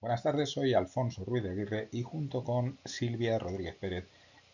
Buenas tardes, soy Alfonso Ruiz de Aguirre y junto con Silvia Rodríguez Pérez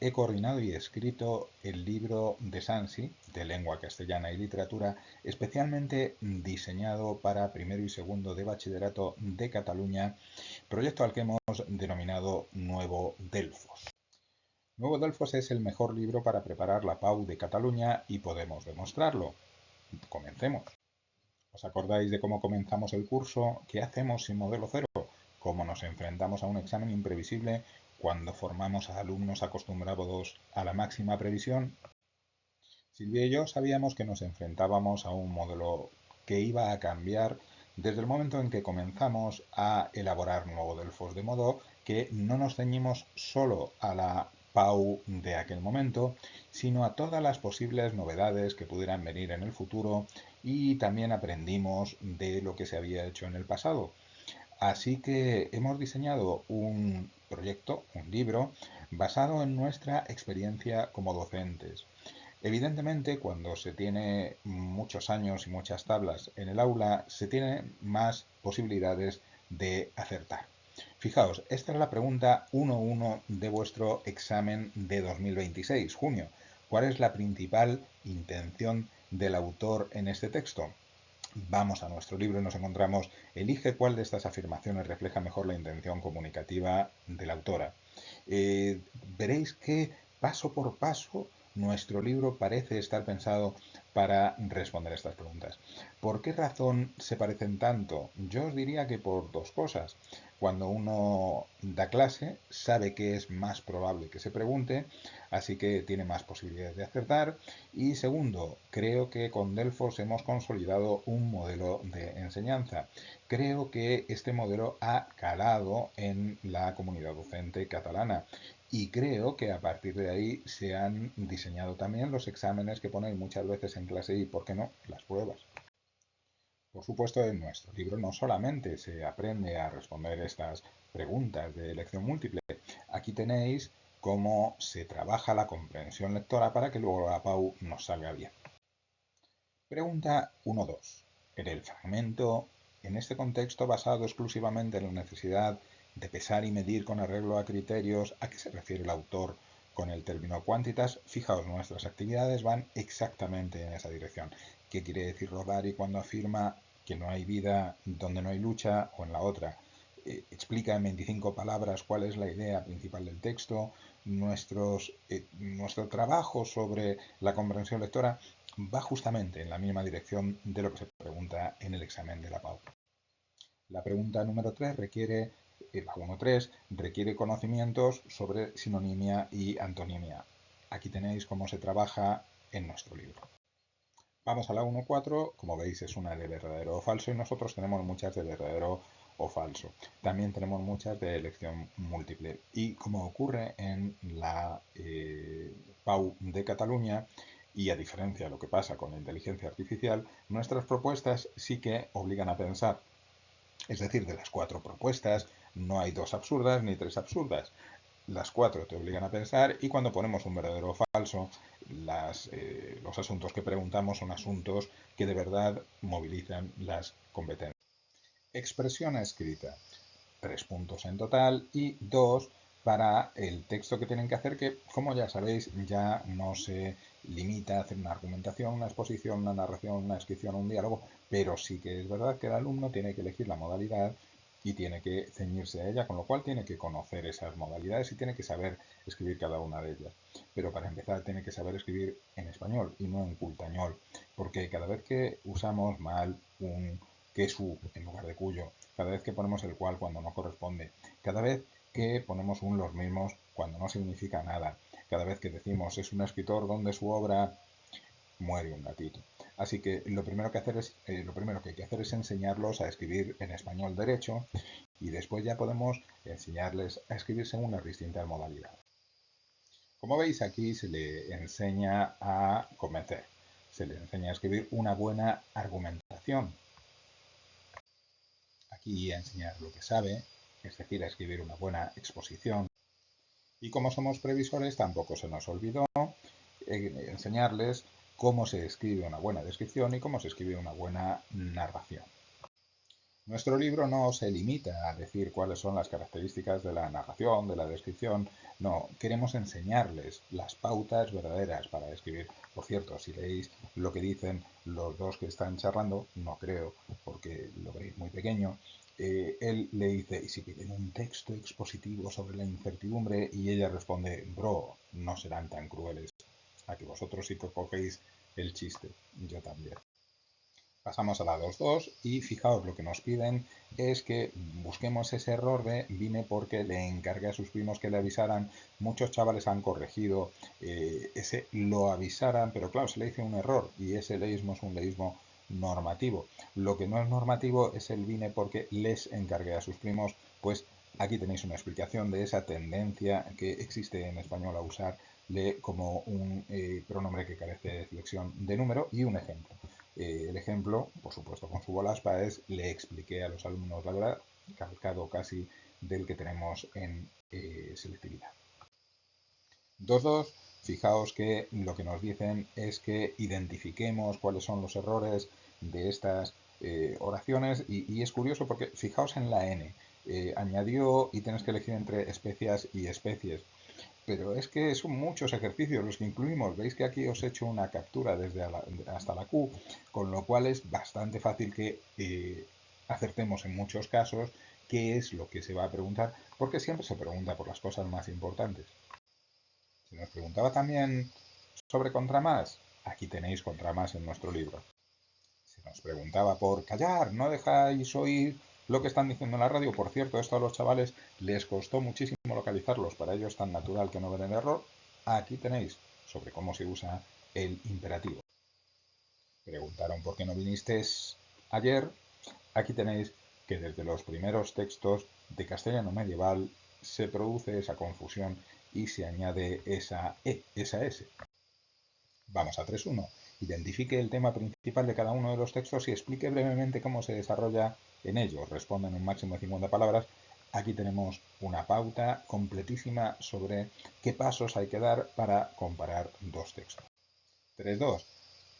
he coordinado y escrito el libro de Sansi, de lengua castellana y literatura, especialmente diseñado para primero y segundo de bachillerato de Cataluña, proyecto al que hemos denominado Nuevo Delfos. Nuevo Delfos es el mejor libro para preparar la PAU de Cataluña y podemos demostrarlo. Comencemos. ¿Os acordáis de cómo comenzamos el curso? ¿Qué hacemos sin modelo cero? ¿Cómo nos enfrentamos a un examen imprevisible cuando formamos a alumnos acostumbrados a la máxima previsión? Silvia y yo sabíamos que nos enfrentábamos a un modelo que iba a cambiar desde el momento en que comenzamos a elaborar Nuevo Delfos, de modo que no nos ceñimos solo a la PAU de aquel momento, sino a todas las posibles novedades que pudieran venir en el futuro y también aprendimos de lo que se había hecho en el pasado. Así que hemos diseñado un proyecto, un libro, basado en nuestra experiencia como docentes. Evidentemente, cuando se tiene muchos años y muchas tablas en el aula, se tienen más posibilidades de acertar. Fijaos, esta es la pregunta 1.1 de vuestro examen de 2026, junio. ¿Cuál es la principal intención del autor en este texto? Vamos a nuestro libro y nos encontramos, elige cuál de estas afirmaciones refleja mejor la intención comunicativa de la autora. Veréis que paso por paso nuestro libro parece estar pensado para responder estas preguntas. ¿Por qué razón se parecen tanto? Yo os diría que por dos cosas. Cuando uno da clase, sabe que es más probable que se pregunte, así que tiene más posibilidades de acertar. Y segundo, creo que con Delfos hemos consolidado un modelo de enseñanza. Creo que este modelo ha calado en la comunidad docente catalana y creo que a partir de ahí se han diseñado también los exámenes que ponéis muchas veces en clase y, ¿por qué no?, las pruebas. Por supuesto, en nuestro libro no solamente se aprende a responder estas preguntas de elección múltiple, aquí tenéis cómo se trabaja la comprensión lectora para que luego la PAU nos salga bien. Pregunta 1.2. En el fragmento, en este contexto basado exclusivamente en la necesidad de pesar y medir con arreglo a criterios, ¿a qué se refiere el autor con el término quantitas? Fijaos, nuestras actividades van exactamente en esa dirección. ¿Qué quiere decir Rodari cuando afirma que no hay vida donde no hay lucha o en la otra? Explica en 25 palabras cuál es la idea principal del texto. Nuestro trabajo sobre la comprensión lectora va justamente en la misma dirección de lo que se pregunta en el examen de la PAU. La pregunta número 3 requiere, la 1.3, requiere conocimientos sobre sinonimia y antonimia. Aquí tenéis cómo se trabaja en nuestro libro. Vamos a la 1.4, como veis es una de verdadero o falso y nosotros tenemos muchas de verdadero o falso. También tenemos muchas de elección múltiple. Y como ocurre en la PAU de Cataluña, y a diferencia de lo que pasa con la inteligencia artificial, nuestras propuestas sí que obligan a pensar. Es decir, de las 4 propuestas, no hay 2 absurdas ni 3 absurdas. Las 4 te obligan a pensar y cuando ponemos un verdadero o falso, los asuntos que preguntamos son asuntos que de verdad movilizan las competencias. Expresión escrita. 3 puntos en total y 2 para el texto que tienen que hacer, que como ya sabéis ya no se limita a hacer una argumentación, una exposición, una narración, una descripción, un diálogo, pero sí que es verdad que el alumno tiene que elegir la modalidad y tiene que ceñirse a ella, con lo cual tiene que conocer esas modalidades y tiene que saber escribir cada una de ellas. Pero para empezar tiene que saber escribir en español y no en cultañol, porque cada vez que usamos mal un que su en lugar de cuyo, cada vez que ponemos el cual cuando no corresponde, cada vez que ponemos un los mismos cuando no significa nada, cada vez que decimos es un escritor donde su obra, muere un gatito. Así que lo primero que hay que hacer es enseñarlos a escribir en español derecho y después ya podemos enseñarles a escribir según las distintas modalidades. Como veis, aquí se le enseña a convencer, se le enseña a escribir una buena argumentación. Aquí a enseñar lo que sabe, es decir, a escribir una buena exposición. Y como somos previsores, tampoco se nos olvidó enseñarles cómo se escribe una buena descripción y cómo se escribe una buena narración. Nuestro libro no se limita a decir cuáles son las características de la narración, de la descripción, no, queremos enseñarles las pautas verdaderas para escribir. Por cierto, si leéis lo que dicen los dos que están charlando, no creo, porque lo veréis muy pequeño, él le dice, ¿y si piden un texto expositivo sobre la incertidumbre? Y ella responde, bro, no serán tan crueles. A que vosotros sí que cogéis el chiste, yo también. Pasamos a la 2.2 y fijaos, lo que nos piden es que busquemos ese error de vine porque le encargué a sus primos que le avisaran. Muchos chavales han corregido ese lo avisaran, pero claro, se le dice un error y ese leísmo es un leísmo normativo. Lo que no es normativo es el vine porque les encargué a sus primos, pues aquí tenéis una explicación de esa tendencia que existe en español a usar le como un pronombre que carece de flexión de número y un ejemplo. El ejemplo, por supuesto con su bolaspa, es le expliqué a los alumnos la verdad, calcado casi del que tenemos en selectividad. 2.2, fijaos que lo que nos dicen es que identifiquemos cuáles son los errores de estas oraciones y es curioso porque fijaos en la N, añadió y tienes que elegir entre especias y especies. Pero es que son muchos ejercicios los que incluimos. Veis que aquí os he hecho una captura desde hasta la Q, con lo cual es bastante fácil que acertemos en muchos casos qué es lo que se va a preguntar, porque siempre se pregunta por las cosas más importantes. Se nos preguntaba también sobre contramás. Aquí tenéis contramás en nuestro libro. Se nos preguntaba por callar, no dejáis oír lo que están diciendo en la radio. Por cierto, esto a los chavales les costó muchísimo localizarlos, para ellos es tan natural que no ven el error. Aquí tenéis sobre cómo se usa el imperativo. Preguntaron por qué no viniste ayer. Aquí tenéis que desde los primeros textos de castellano medieval se produce esa confusión y se añade esa E, esa S. Vamos a 3.1. Identifique el tema principal de cada uno de los textos y explique brevemente cómo se desarrolla en ellos. Responda en un máximo de 50 palabras. Aquí tenemos una pauta completísima sobre qué pasos hay que dar para comparar dos textos. 3.2.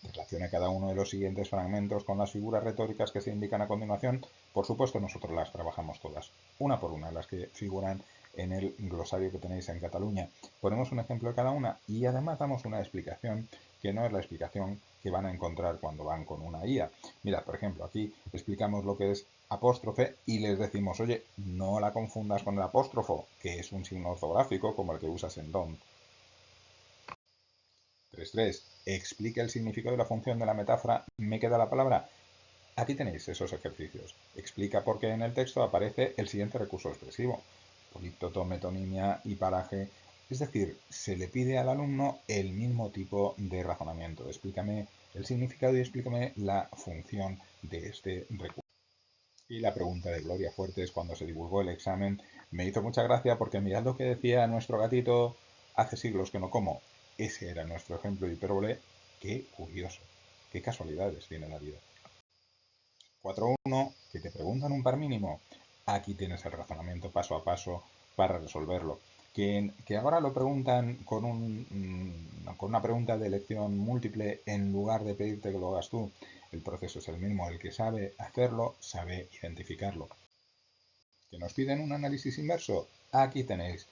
Relacione cada uno de los siguientes fragmentos con las figuras retóricas que se indican a continuación. Por supuesto, nosotros las trabajamos todas, una por una, las que figuran en el glosario que tenéis en Cataluña. Ponemos un ejemplo de cada una y además damos una explicación que no es la explicación que van a encontrar cuando van con una IA. Mirad, por ejemplo, aquí explicamos lo que es apóstrofe y les decimos, oye, no la confundas con el apóstrofo, que es un signo ortográfico como el que usas en don't. 3.3. Explica el significado de la función de la metáfora me queda la palabra. Aquí tenéis esos ejercicios. Explica por qué en el texto aparece el siguiente recurso expresivo. Políptoto, metonimia y paraje. Es decir, se le pide al alumno el mismo tipo de razonamiento. Explícame el significado y explícame la función de este recurso. Y la pregunta de Gloria Fuertes cuando se divulgó el examen me hizo mucha gracia porque mirad lo que decía nuestro gatito hace siglos que no como. Ese era nuestro ejemplo de hipérbole. Qué curioso, qué casualidades tiene la vida. 4.1, que te preguntan un par mínimo. Aquí tienes el razonamiento paso a paso para resolverlo. Que ahora lo preguntan con una pregunta de elección múltiple en lugar de pedirte que lo hagas tú. El proceso es el mismo. El que sabe hacerlo, sabe identificarlo. ¿Que nos piden un análisis inverso? Aquí tenéis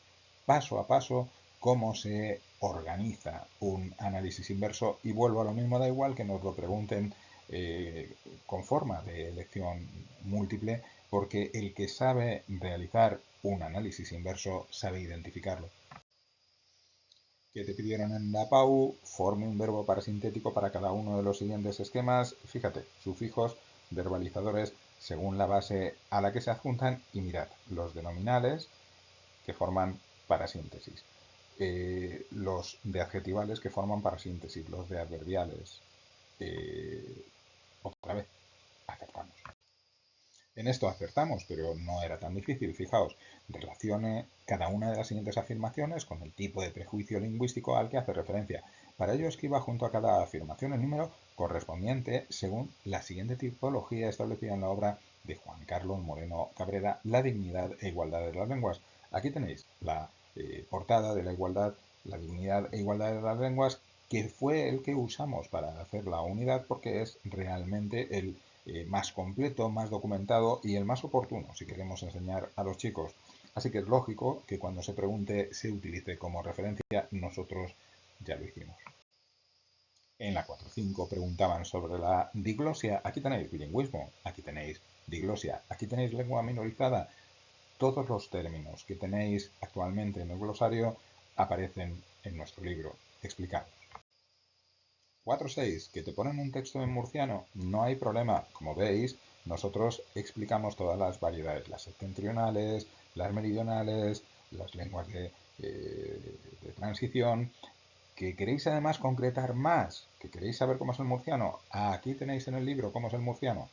paso a paso cómo se organiza un análisis inverso y vuelvo a lo mismo, da igual que nos lo pregunten con forma de elección múltiple, porque el que sabe realizar un análisis inverso sabe identificarlo. Que te pidieron en la PAU, forme un verbo parasintético para cada uno de los siguientes esquemas. Fíjate, sufijos, verbalizadores, según la base a la que se adjuntan y mirad, los denominales que forman parasíntesis, los de adjetivales que forman parasíntesis, los de adverbiales. Otra vez, acertamos. En esto acertamos, pero no era tan difícil. Fijaos, relacione cada una de las siguientes afirmaciones con el tipo de prejuicio lingüístico al que hace referencia. Para ello escriba junto a cada afirmación el número correspondiente según la siguiente tipología establecida en la obra de Juan Carlos Moreno Cabrera, La dignidad e igualdad de las lenguas. Aquí tenéis la portada de la igualdad, la dignidad e igualdad de las lenguas, que fue el que usamos para hacer la unidad porque es realmente el más completo, más documentado y el más oportuno si queremos enseñar a los chicos. Así que es lógico que cuando se pregunte se utilice como referencia. Nosotros ya lo hicimos. En la 4.5 preguntaban sobre la diglosia. Aquí tenéis bilingüismo, aquí tenéis diglosia, aquí tenéis lengua minorizada. Todos los términos que tenéis actualmente en el glosario aparecen en nuestro libro explicados. 4.6, que te ponen un texto en murciano, no hay problema. Como veis, nosotros explicamos todas las variedades, las septentrionales, las meridionales, las lenguas de transición. ¿Que queréis además concretar más? ¿Que queréis saber cómo es el murciano? Aquí tenéis en el libro cómo es el murciano.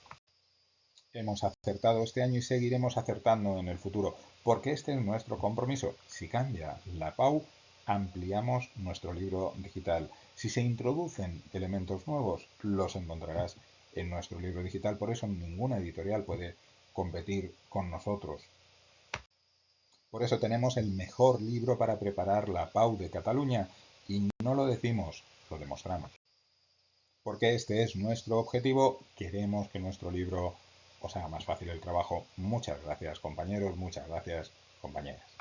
Hemos acertado este año y seguiremos acertando en el futuro, porque este es nuestro compromiso. Si cambia la PAU, ampliamos nuestro libro digital. Si se introducen elementos nuevos, los encontrarás en nuestro libro digital. Por eso ninguna editorial puede competir con nosotros. Por eso tenemos el mejor libro para preparar la PAU de Cataluña y no lo decimos, lo demostramos. Porque este es nuestro objetivo, queremos que nuestro libro os haga más fácil el trabajo. Muchas gracias, compañeros, muchas gracias, compañeras.